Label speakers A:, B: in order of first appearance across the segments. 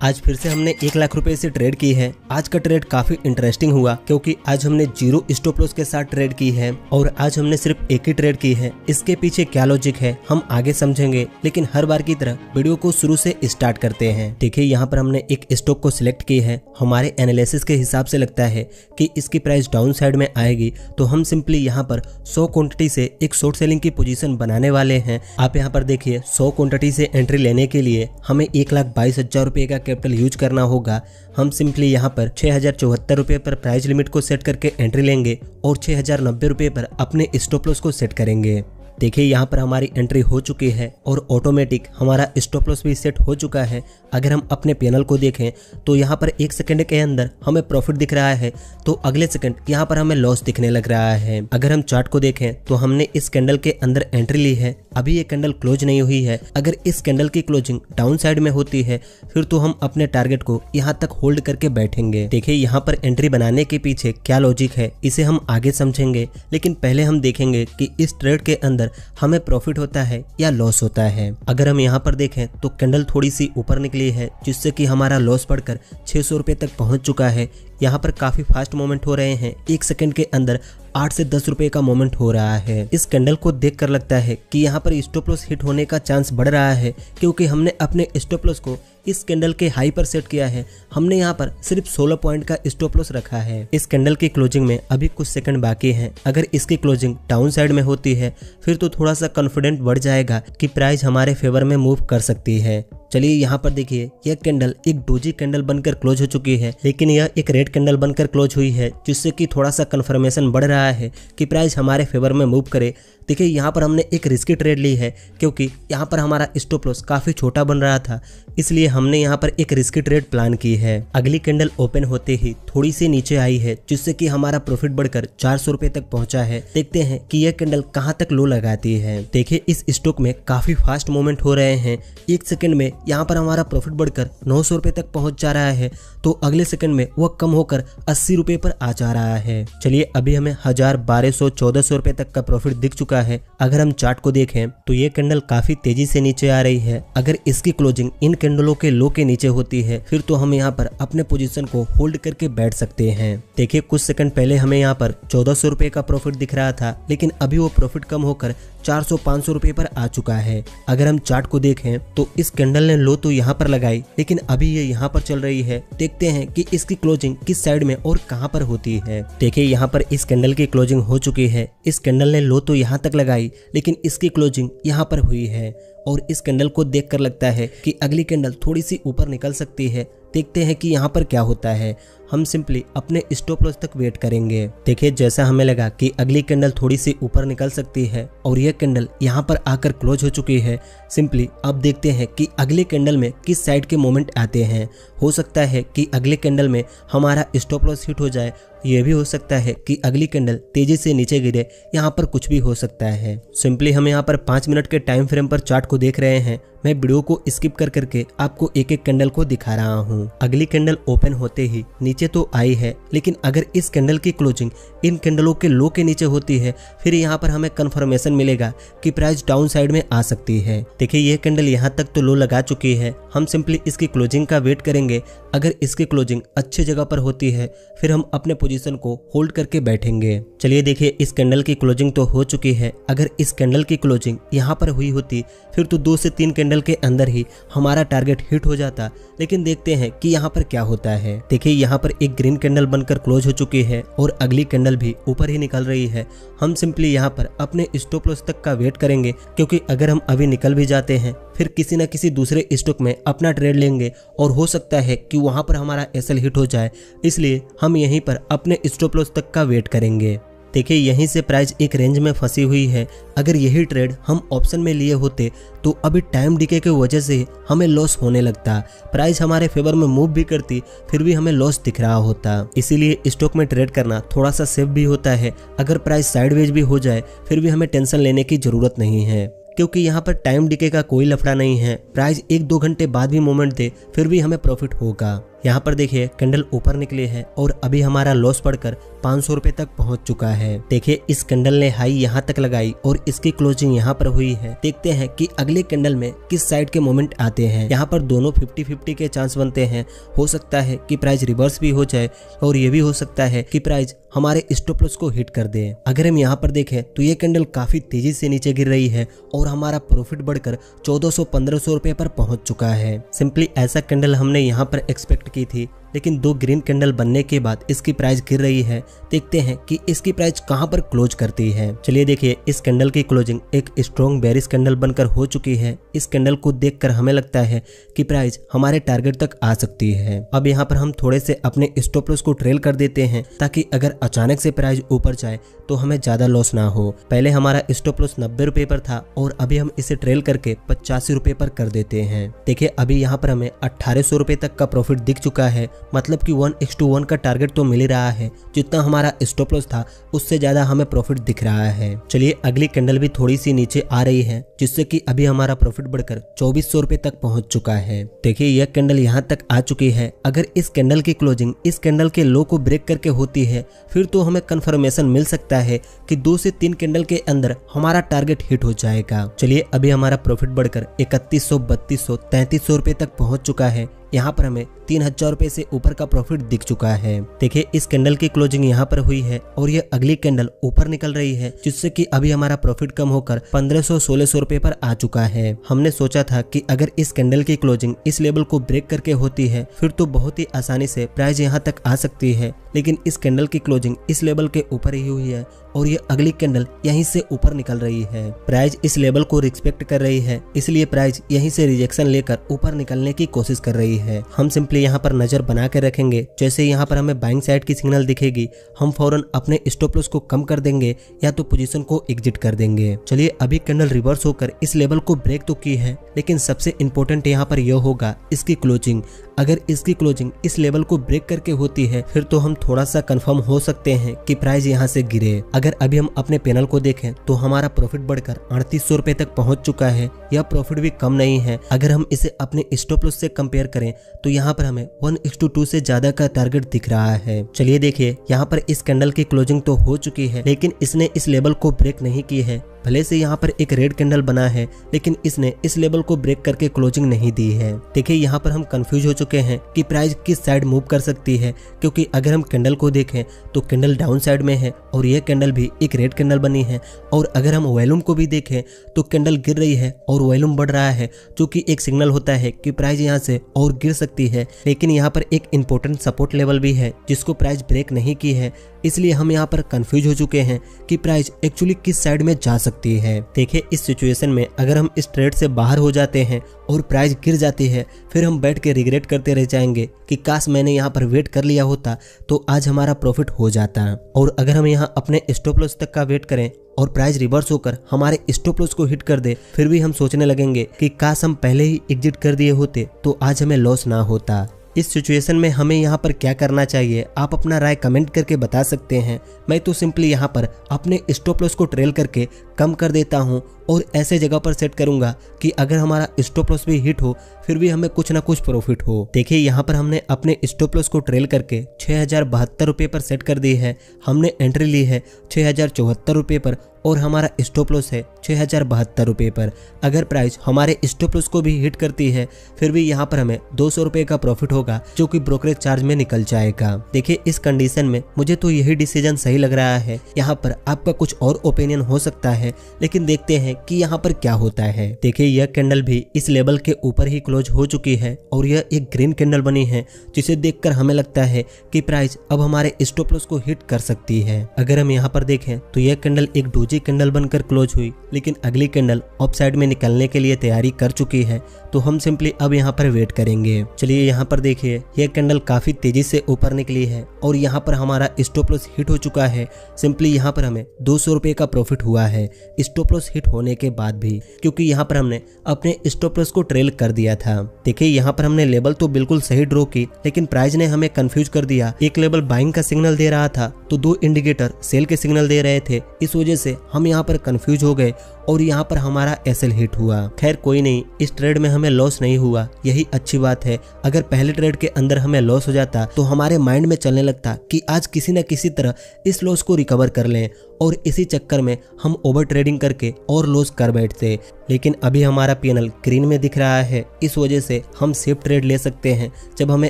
A: आज फिर से हमने 1 लाख रुपए से ट्रेड की है। आज का ट्रेड काफी इंटरेस्टिंग हुआ क्योंकि आज हमने जीरो स्टॉप लॉस के साथ ट्रेड की है और आज हमने सिर्फ एक ही ट्रेड की है। इसके पीछे क्या लॉजिक है हम आगे समझेंगे, लेकिन हर बार की तरह वीडियो को शुरू से स्टार्ट करते हैं। देखिए यहाँ पर हमने एक स्टॉक को सिलेक्ट की है। हमारे एनालिसिस के हिसाब से लगता है कि इसकी प्राइस डाउन साइड में आएगी, तो हम सिंपली यहाँ पर 100 क्वांटिटी से एक शॉर्ट सेलिंग की पोजीशन बनाने वाले हैं। आप यहाँ पर देखिए 100 क्वांटिटी से एंट्री लेने के लिए हमें 1,22,000 रुपए का कैपिटल यूज करना होगा। हम सिंपली यहाँ पर 6,074 रुपए पर प्राइस लिमिट को सेट करके एंट्री लेंगे और 6,090 रुपए पर अपने स्टॉप लॉस को सेट करेंगे। देखिए यहाँ पर हमारी एंट्री हो चुकी है और ऑटोमेटिक हमारा स्टॉप लॉस भी सेट हो चुका है। अगर हम अपने पैनल को देखें तो यहाँ पर 1 सेकंड के अंदर हमें प्रॉफिट दिख रहा है, तो अगले सेकंड यहाँ पर हमें लॉस दिखने लग रहा है। अगर हम चार्ट को देखें तो हमने इस कैंडल के अंदर एंट्री ली है, अभी ये कैंडल क्लोज नहीं हुई है। अगर इस कैंडल की क्लोजिंग डाउन साइड में होती है फिर तो हम अपने टारगेट को यहाँ तक होल्ड करके बैठेंगे। देखिए यहाँ पर एंट्री बनाने के पीछे क्या लॉजिक है इसे हम आगे समझेंगे, लेकिन पहले हम देखेंगे कि इस ट्रेड के अंदर हमें प्रॉफिट होता है या लॉस होता है। अगर हम यहाँ पर देखें तो कैंडल थोड़ी सी ऊपर निकली है जिससे कि हमारा लॉस बढ़कर 600 रुपए तक पहुंच चुका है। यहाँ पर काफी फास्ट मोमेंट हो रहे हैं, 1 सेकंड के अंदर 8 से 10 रुपए का मोमेंट हो रहा है। इस कैंडल को देखकर लगता है कि यहाँ पर स्टॉप लॉस हिट होने का चांस बढ़ रहा है, क्योंकि हमने अपने स्टॉप लॉस को इस कैंडल के हाई पर सेट किया है। हमने यहाँ पर सिर्फ 16 पॉइंट का स्टॉप लॉस रखा है। इस कैंडल की क्लोजिंग में अभी कुछ सेकंड बाकी हैं। अगर इसकी क्लोजिंग डाउन साइड में होती है फिर तो थोड़ा सा कॉन्फिडेंट बढ़ जाएगा कि प्राइस हमारे फेवर में मूव कर सकती है। चलिए यहाँ पर देखिए यह कैंडल एक डोजी कैंडल बनकर क्लोज हो चुकी है, लेकिन यह एक रेड कैंडल बनकर क्लोज हुई है, जिससे कि थोड़ा सा कंफर्मेशन बढ़ रहा है कि प्राइस हमारे फेवर में मूव करे। देखिए यहाँ पर हमने एक रिस्की ट्रेड ली है, क्योंकि यहाँ पर हमारा स्टॉप लॉस काफी छोटा बन रहा था, इसलिए हमने यहाँ पर एक रिस्की ट्रेड प्लान की है। अगली कैंडल ओपन होते ही थोड़ी सी नीचे आई है, जिससे कि हमारा प्रॉफिट बढ़कर 400 रुपए तक पहुंचा है। देखते हैं कि यह कैंडल कहां तक लो लगाती है। देखिए इस स्टॉक में काफी फास्ट मूवमेंट हो रहे हैं। 1 सेकंड में यहाँ पर हमारा प्रॉफिट बढ़कर 900 रुपए तक पहुंच जा रहा है, तो अगले सेकंड में वह कम होकर 80 रुपए पर आ जा रहा है। चलिए अभी हमें 1000, 1200, 1400 रुपए तक का प्रॉफिट दिख चुका है। अगर हम चार्ट को देखें तो ये कैंडल काफी तेजी से नीचे आ रही है। अगर इसकी क्लोजिंग इन कैंडलों के लो के नीचे होती है फिर तो हम यहाँ पर अपने पोजीशन को होल्ड करके बैठ सकते हैं। देखिए कुछ सेकंड पहले हमें यहाँ पर 1400 रुपए का प्रॉफिट दिख रहा था, लेकिन अभी वो प्रॉफिट कम होकर 400-500 रुपए पर आ चुका है। अगर हम चार्ट को देखें तो इस कैंडल ने लो तो यहाँ पर लगाई, लेकिन अभी ये यहाँ पर चल रही है। देखते हैं कि इसकी क्लोजिंग किस साइड में और कहाँ पर होती है। देखिए यहाँ पर इस कैंडल की क्लोजिंग हो चुकी है। इस कैंडल ने लो तो यहाँ तक लगाई, लेकिन इसकी क्लोजिंग यहाँ पर हुई है और इस कैंडल को देखकर लगता है कि अगली कैंडल थोड़ी सी ऊपर निकल सकती है। देखते हैं कि यहाँ पर क्या होता है। हम सिंपली अपने स्टॉप लॉस तक वेट करेंगे। देखिए जैसा हमें लगा कि अगली कैंडल थोड़ी सी ऊपर निकल सकती है और यह कैंडल यहाँ पर आकर क्लोज हो चुकी है। सिंपली अब देखते हैं कि अगले कैंडल में किस साइड के मोमेंट आते हैं। हो सकता है कि अगले कैंडल में हमारा स्टॉप लॉस हिट हो जाए, यह भी हो सकता है कि अगली कैंडल तेजी से नीचे गिरे, यहाँ पर कुछ भी हो सकता है। सिंपली हम यहाँ पर 5 मिनट के टाइम फ्रेम पर चार्ट को देख रहे हैं। मैं वीडियो को स्किप कर करके आपको एक एक कैंडल को दिखा रहा हूँ। अगली कैंडल ओपन होते ही नीचे तो आई है, लेकिन अगर इस कैंडल की क्लोजिंग इन कैंडलों के लो के नीचे होती है फिर यहाँ पर हमें कंफर्मेशन मिलेगा कि प्राइस डाउन साइड में आ सकती है। देखिए ये कैंडल यहाँ तक तो लो लगा चुकी है। हम सिंपली इसकी क्लोजिंग का वेट करेंगे। अगर इसकी क्लोजिंग अच्छी जगह पर होती है फिर हम अपने पोजीशन को होल्ड करके बैठेंगे। चलिए देखिए इस कैंडल की क्लोजिंग तो हो चुकी है। अगर इस कैंडल की क्लोजिंग यहाँ पर हुई होती फिर तो 2 से 3 कैंडल के अंदर ही हमारा टारगेट हिट हो जाता, लेकिन देखते हैं कि यहाँ पर क्या होता है। देखिए यहाँ पर एक ग्रीन कैंडल बनकर क्लोज हो चुकी है और अगली कैंडल भी ऊपर ही निकल रही है। हम सिंपली यहाँ पर अपने स्टॉप लॉस तक का वेट करेंगे, क्योंकि अगर हम अभी निकल भी जाते हैं फिर किसी न किसी दूसरे स्टॉक में अपना ट्रेड लेंगे और हो सकता है कि वहां पर हमारा एसएल हिट हो जाए, इसलिए हम यहीं पर अपने स्टॉप लॉस तक का वेट करेंगे। देखिए यहीं से प्राइस एक रेंज में फंसी हुई है। अगर यही ट्रेड हम ऑप्शन में लिए होते तो अभी टाइम डिके की वजह से हमें लॉस होने लगता। प्राइस हमारे फेवर में मूव भी करती फिर भी हमें लॉस दिख रहा होता। इसीलिए स्टॉक में ट्रेड करना थोड़ा सा सेफ भी होता है। अगर प्राइस साइडवेज भी हो जाए फिर भी हमें टेंशन लेने की जरूरत नहीं है, क्योंकि यहाँ पर टाइम डिके का कोई लफड़ा नहीं है। प्राइस 1-2 घंटे बाद भी मूवमेंट दे फिर भी हमें प्रॉफिट होगा। यहाँ पर देखिए कैंडल ऊपर निकली है और अभी हमारा लॉस बढ़कर 500 रुपए तक पहुंच चुका है। देखिए इस कैंडल ने हाई यहाँ तक लगाई और इसकी क्लोजिंग यहाँ पर हुई है। देखते हैं कि अगले कैंडल में किस साइड के मोमेंट आते हैं। यहाँ पर दोनों 50-50 के चांस बनते हैं। हो सकता है कि प्राइस रिवर्स भी हो जाए और ये भी हो सकता है कि प्राइस हमारे स्टॉप लॉस को हिट कर दे। अगर हम यहाँ पर देखें तो ये कैंडल काफी तेजी से नीचे गिर रही है और हमारा प्रॉफिट बढ़कर 1400-1500 रुपए पर पहुंच चुका है। सिंपली ऐसा कैंडल हमने यहाँ पर एक्सपेक्ट की थी, लेकिन दो ग्रीन कैंडल बनने के बाद इसकी प्राइस गिर रही है। देखते हैं कि इसकी प्राइस कहां पर क्लोज करती है। चलिए देखिए इस कैंडल की क्लोजिंग एक स्ट्रॉन्ग बेरिश कैंडल बनकर हो चुकी है। इस कैंडल को देखकर हमें लगता है कि प्राइस हमारे टारगेट तक आ सकती है। अब यहाँ पर हम थोड़े से अपने स्टॉप लॉस को ट्रेल कर देते हैं ताकि अगर अचानक से प्राइस ऊपर जाए तो हमें ज्यादा लॉस ना हो। पहले हमारा स्टॉप लॉस 90 रुपए पर था और अभी हम इसे ट्रेल करके 85 रुपए पर कर देते हैं। देखिए अभी यहाँ पर हमें 1800 रुपए तक का प्रॉफिट दिख चुका है। मतलब कि 1:1 का टारगेट तो मिल ही रहा है। जितना हमारा स्टॉप लॉस था उससे ज्यादा हमें प्रॉफिट दिख रहा है। चलिए अगली कैंडल भी थोड़ी सी नीचे आ रही है, जिससे कि अभी हमारा प्रॉफिट बढ़कर 2400 रुपए तक पहुंच चुका है। देखिए यह कैंडल यहाँ तक आ चुकी है। अगर इस कैंडल की क्लोजिंग इस कैंडल के लो को ब्रेक करके होती है फिर तो हमें कंफर्मेशन मिल सकता है कि 2 से 3 कैंडल के अंदर हमारा टारगेट हिट हो जाएगा। चलिए अभी हमारा प्रॉफिट बढ़कर 3100, 3200, 3300 रुपए तक पहुंच चुका है। यहाँ पर हमें 3000 रुपए से ऊपर का प्रॉफिट दिख चुका है। देखिए इस कैंडल की क्लोजिंग यहाँ पर हुई है और ये अगली कैंडल ऊपर निकल रही है, जिससे कि अभी हमारा प्रॉफिट कम होकर 1500-1600 रुपए पर आ चुका है। हमने सोचा था कि अगर इस कैंडल की क्लोजिंग इस लेवल को ब्रेक करके होती है फिर तो बहुत ही आसानी से प्राइस यहाँ तक आ सकती है, लेकिन इस कैंडल की क्लोजिंग इस लेवल के ऊपर ही हुई है और ये अगली कैंडल यहीं से ऊपर निकल रही है। प्राइस इस लेवल को रिस्पेक्ट कर रही है, इसलिए प्राइस यहीं से रिजेक्शन लेकर ऊपर निकलने की कोशिश कर रही है। हम सिंपली यहाँ पर नजर बना के रखेंगे। जैसे यहाँ पर हमें बाइंग साइड की सिग्नल दिखेगी हम फौरन अपने स्टॉप लॉस को कम कर देंगे या तो पोजीशन को एग्जिट कर देंगे। चलिए अभी कैंडल रिवर्स होकर इस लेवल को ब्रेक तो की है, लेकिन सबसे इंपॉर्टेंट यहाँ पर यह होगा इसकी क्लोजिंग। अगर इसकी क्लोजिंग इस लेवल को ब्रेक करके होती है फिर तो हम थोड़ा सा कंफर्म हो सकते हैं कि प्राइस यहाँ से गिरे। अगर अभी हम अपने पैनल को देखें तो हमारा प्रॉफिट बढ़कर 3800 रुपए तक पहुंच चुका है। यह प्रॉफिट भी कम नहीं है। अगर हम इसे अपने स्टॉप लॉस से कंपेयर करें तो यहाँ पर हमें 1:2 से ज्यादा का टारगेट दिख रहा है। चलिए देखिए यहाँ पर इस कैंडल की क्लोजिंग तो हो चुकी है, लेकिन इसने इस लेवल को ब्रेक नहीं की है। भले से यहाँ पर एक रेड कैंडल बना है, लेकिन इसने इस लेवल को ब्रेक करके क्लोजिंग नहीं दी है। देखिए यहाँ पर हम कंफ्यूज हो चुके हैं कि प्राइस किस साइड मूव कर सकती है, क्योंकि अगर हम कैंडल को देखें तो कैंडल डाउन साइड में है और यह कैंडल भी एक रेड कैंडल बनी है। और अगर हम वॉल्यूम को भी देखें तो कैंडल गिर रही है और वॉल्यूम बढ़ रहा है, जो कि एक सिग्नल होता है कि प्राइस यहाँ से और गिर सकती है। लेकिन यहाँ पर एक इंपॉर्टेंट सपोर्ट लेवल भी है जिसको प्राइस ब्रेक नहीं की है, इसलिए हम यहाँ पर कंफ्यूज हो चुके हैं कि प्राइस एक्चुअली किस साइड में जा सकती है। देखिए इस सिचुएशन में अगर हम इस ट्रेड से बाहर हो जाते हैं और प्राइस गिर जाती है फिर हम बैठ के रिग्रेट करते रह जाएंगे कि काश मैंने यहाँ पर वेट कर लिया होता तो आज हमारा प्रॉफिट हो जाता। और अगर हम यहाँ अपने स्टॉप लॉस तक का वेट करें और प्राइस रिवर्स होकर हमारे स्टॉप लॉस को हिट कर दे फिर भी हम सोचने लगेंगे कि काश हम पहले ही एग्जिट कर दिए होते तो आज हमें लॉस ना होता। इस सिचुएशन में हमें यहाँ पर क्या करना चाहिए आप अपना राय कमेंट करके बता सकते हैं। मैं तो सिंपली यहाँ पर अपने स्टॉप लॉस को ट्रेल करके कम कर देता हूँ और ऐसे जगह पर सेट करूंगा कि अगर हमारा स्टॉप लॉस भी हिट हो फिर भी हमें कुछ ना कुछ प्रॉफिट हो। देखिए यहाँ पर हमने अपने स्टॉप लॉस को ट्रेल करके 6072 रुपए पर सेट कर दी है। हमने एंट्री ली है 6074 रुपए पर और हमारा स्टॉप लॉस है 6072 रुपए पर। अगर प्राइस हमारे स्टॉप लॉस को भी हिट करती है फिर भी यहाँ पर हमें 200 रुपए का प्रॉफिट होगा, जो कि ब्रोकरेज चार्ज में निकल जाएगा। देखिए इस कंडीशन में मुझे तो यही डिसीजन सही लग रहा है। यहाँ पर आपका कुछ और ओपिनियन हो सकता है, लेकिन देखते हैं कि यहाँ पर क्या होता है। देखिए यह कैंडल भी इस लेवल के ऊपर ही क्लोज हो चुकी है और यह एक ग्रीन कैंडल बनी है, जिसे देखकर हमें लगता है कि प्राइस अब हमारे स्टॉप लॉस को हिट कर सकती है। अगर हम यहाँ पर देखें तो यह कैंडल एक डोजी कैंडल बनकर क्लोज हुई, लेकिन अगली कैंडल अप साइड में निकलने के लिए तैयारी कर चुकी है, तो हम सिंपली अब यहाँ पर वेट करेंगे। चलिए यहाँ पर देखिए यह कैंडल काफी तेजी से ऊपर निकली है और यहाँ पर हमारा स्टॉप लॉस हिट हो चुका है। सिंपली यहाँ पर हमें 200 रुपए का प्रॉफिट हुआ है स्टॉप लॉस हिट होने के बाद भी, क्योंकि यहाँ पर हमने अपने स्टॉप लॉस को ट्रेल कर दिया था। देखिए यहाँ पर हमने लेवल तो बिल्कुल सही ड्रॉ की, लेकिन प्राइस ने हमें कंफ्यूज कर दिया। एक लेवल बाइंग का सिग्नल दे रहा था तो 2 इंडिकेटर सेल के सिग्नल दे रहे थे। इस वजह से हम यहाँ पर कंफ्यूज हो गए और यहाँ पर हमारा एसएल हिट हुआ। खैर कोई नहीं, इस ट्रेड में हमें लॉस नहीं हुआ, यही अच्छी बात है। अगर पहले ट्रेड के अंदर हमें लॉस हो जाता तो हमारे माइंड में चलने लगता कि आज किसी न किसी तरह इस लॉस को रिकवर कर लें, और इसी चक्कर में हम ओवर ट्रेडिंग करके और लॉस कर बैठते। लेकिन अभी हमारा पीएनएल ग्रीन में दिख रहा है, इस वजह से हम सेफ ट्रेड ले सकते हैं। जब हमें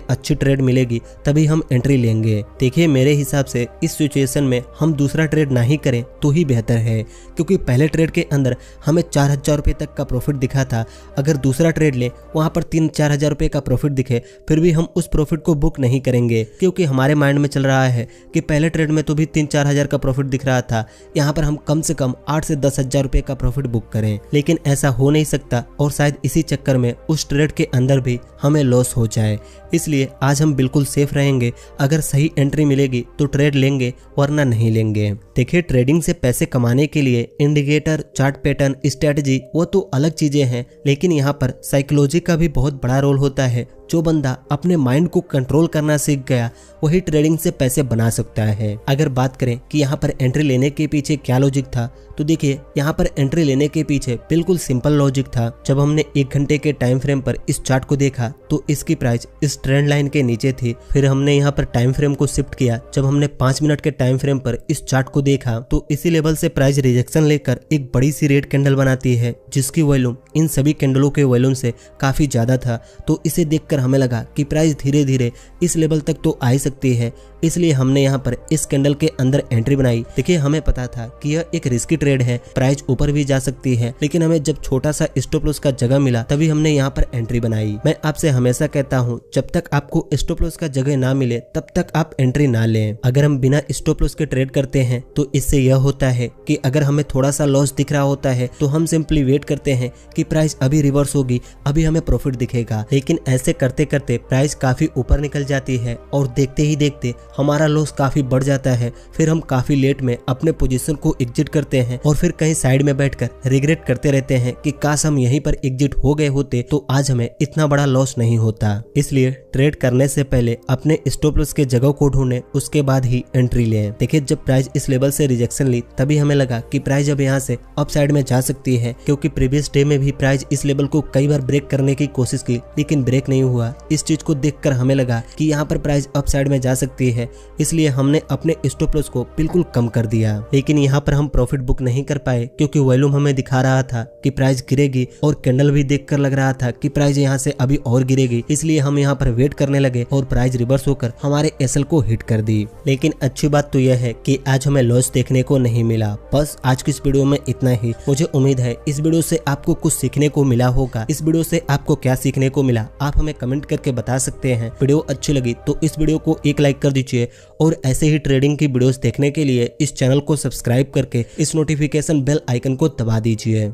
A: अच्छी ट्रेड मिलेगी तभी हम एंट्री लेंगे। देखिए मेरे हिसाब से इस सिचुएशन में हम दूसरा ट्रेड ना ही करें तो ही बेहतर है, क्योंकि पहले ट्रेड के अंदर हमें 4000 रुपये तक का प्रॉफिट दिखा था। अगर दूसरा ट्रेड लें वहाँ पर 3-4 हज़ार रुपये का प्रॉफिट दिखे फिर भी हम उस प्रॉफिट को बुक नहीं करेंगे, क्योंकि हमारे माइंड में चल रहा है कि पहले ट्रेड में तो भी 3-4 हज़ार का प्रॉफिट दिख रहा था, यहाँ पर हम कम से कम 8 से 10 हज़ार रुपये का प्रॉफिट बुक करें। लेकिन ऐसा हो नहीं सकता और शायद इसी चक्कर में उस ट्रेड के अंदर भी हमें लॉस हो जाए। इसलिए आज हम बिल्कुल सेफ रहेंगे। अगर सही एंट्री मिलेगी तो ट्रेड लेंगे, वरना नहीं लेंगे। देखिए ट्रेडिंग से पैसे कमाने के लिए इंडिकेटर, चार्ट पैटर्न, स्ट्रेटजी वो तो अलग चीजें हैं, लेकिन यहाँ पर साइकोलॉजी का भी बहुत बड़ा रोल होता है। जो बंदा अपने माइंड को कंट्रोल करना सीख गया वही ट्रेडिंग से पैसे बना सकता है। अगर बात करें कि यहाँ पर एंट्री लेने के पीछे क्या लॉजिक था, तो देखिए यहाँ पर एंट्री लेने के पीछे बिल्कुल सिंपल लॉजिक था। जब हमने 1 घंटे के टाइम फ्रेम पर इस चार्ट को देखा तो इसकी प्राइस इस ट्रेंड लाइन के नीचे थी। फिर हमने यहाँ पर टाइम फ्रेम को शिफ्ट किया। जब हमने 5 मिनट के टाइम फ्रेम पर इस चार्ट को देखा तो इसी लेवल से प्राइस रिजेक्शन लेकर एक बड़ी सी रेड कैंडल बनाती है, जिसकी वॉल्यूम इन सभी कैंडलों के वॉल्यूम से काफी ज्यादा था। तो इसे देखकर हमें लगा कि प्राइस धीरे धीरे इस लेवल तक तो आ ही सकती है, इसलिए हमने यहाँ पर इस कैंडल के अंदर एंट्री बनाई। देखिए हमें पता था कि यह एक रिस्की ट्रेड है, प्राइस ऊपर भी जा सकती है, लेकिन हमें जब छोटा सा स्टॉप लॉस का जगह मिला तभी हमने यहाँ पर एंट्री बनाई। मैं आपसे हमेशा कहता हूँ जब तक आपको स्टॉप लॉस का जगह ना मिले तब तक आप एंट्री ना लें। अगर हम बिना स्टॉप लॉस के ट्रेड करते हैं तो इससे यह होता है कि अगर हमें थोड़ा सा लॉस दिख रहा होता है तो हम सिंपली वेट करते हैं कि प्राइस अभी रिवर्स होगी, अभी हमें प्रॉफिट दिखेगा। लेकिन ऐसे करते करते प्राइस काफी ऊपर निकल जाती है और देखते ही देखते हमारा लॉस काफी बढ़ जाता है। फिर हम काफी लेट में अपने पोजीशन को एग्जिट करते हैं और फिर कहीं साइड में बैठकर रिग्रेट करते रहते हैं कि काश हम यहीं पर एग्जिट हो गए होते तो आज हमें इतना बड़ा लॉस नहीं होता। इसलिए ट्रेड करने से पहले अपने स्टॉप लॉस के जगह को ढूंढें, उसके बाद ही एंट्री लें। देखिए जब प्राइस इस लेवल से रिजेक्शन ली तभी हमें लगा कि प्राइस अब यहाँ से अप साइड में जा सकती है, क्योंकि प्रीवियस डे में भी प्राइस इस लेवल को कई बार ब्रेक करने की कोशिश की लेकिन ब्रेक नहीं हुआ। इस चीज को देखकर हमें लगा कि यहाँ पर प्राइस अप साइड में जा सकती है, इसलिए हमने अपने स्टॉप लॉस को बिल्कुल कम कर दिया। लेकिन यहाँ पर हम प्रॉफिट बुक नहीं कर पाए, क्योंकि वॉल्यूम हमें दिखा रहा था कि प्राइस गिरेगी और कैंडल भी देखकर लग रहा था कि प्राइस यहाँ से अभी और गिरेगी, इसलिए हम यहाँ पर वेट करने लगे और प्राइस रिवर्स होकर हमारे एसएल को हिट कर दी। लेकिन अच्छी बात तो यह है कि आज हमें लॉस देखने को नहीं मिला। बस आज की इस वीडियो में इतना ही। मुझे उम्मीद है इस वीडियो से आपको कुछ सीखने को मिला होगा। इस वीडियो से आपको क्या सीखने को मिला आप हमें कमेंट करके बता सकते हैं। वीडियो अच्छी लगी तो इस वीडियो को एक लाइक कर दीजिए और ऐसे ही ट्रेडिंग की वीडियोस देखने के लिए इस चैनल को सब्सक्राइब करके इस नोटिफिकेशन बेल आइकन को दबा दीजिए।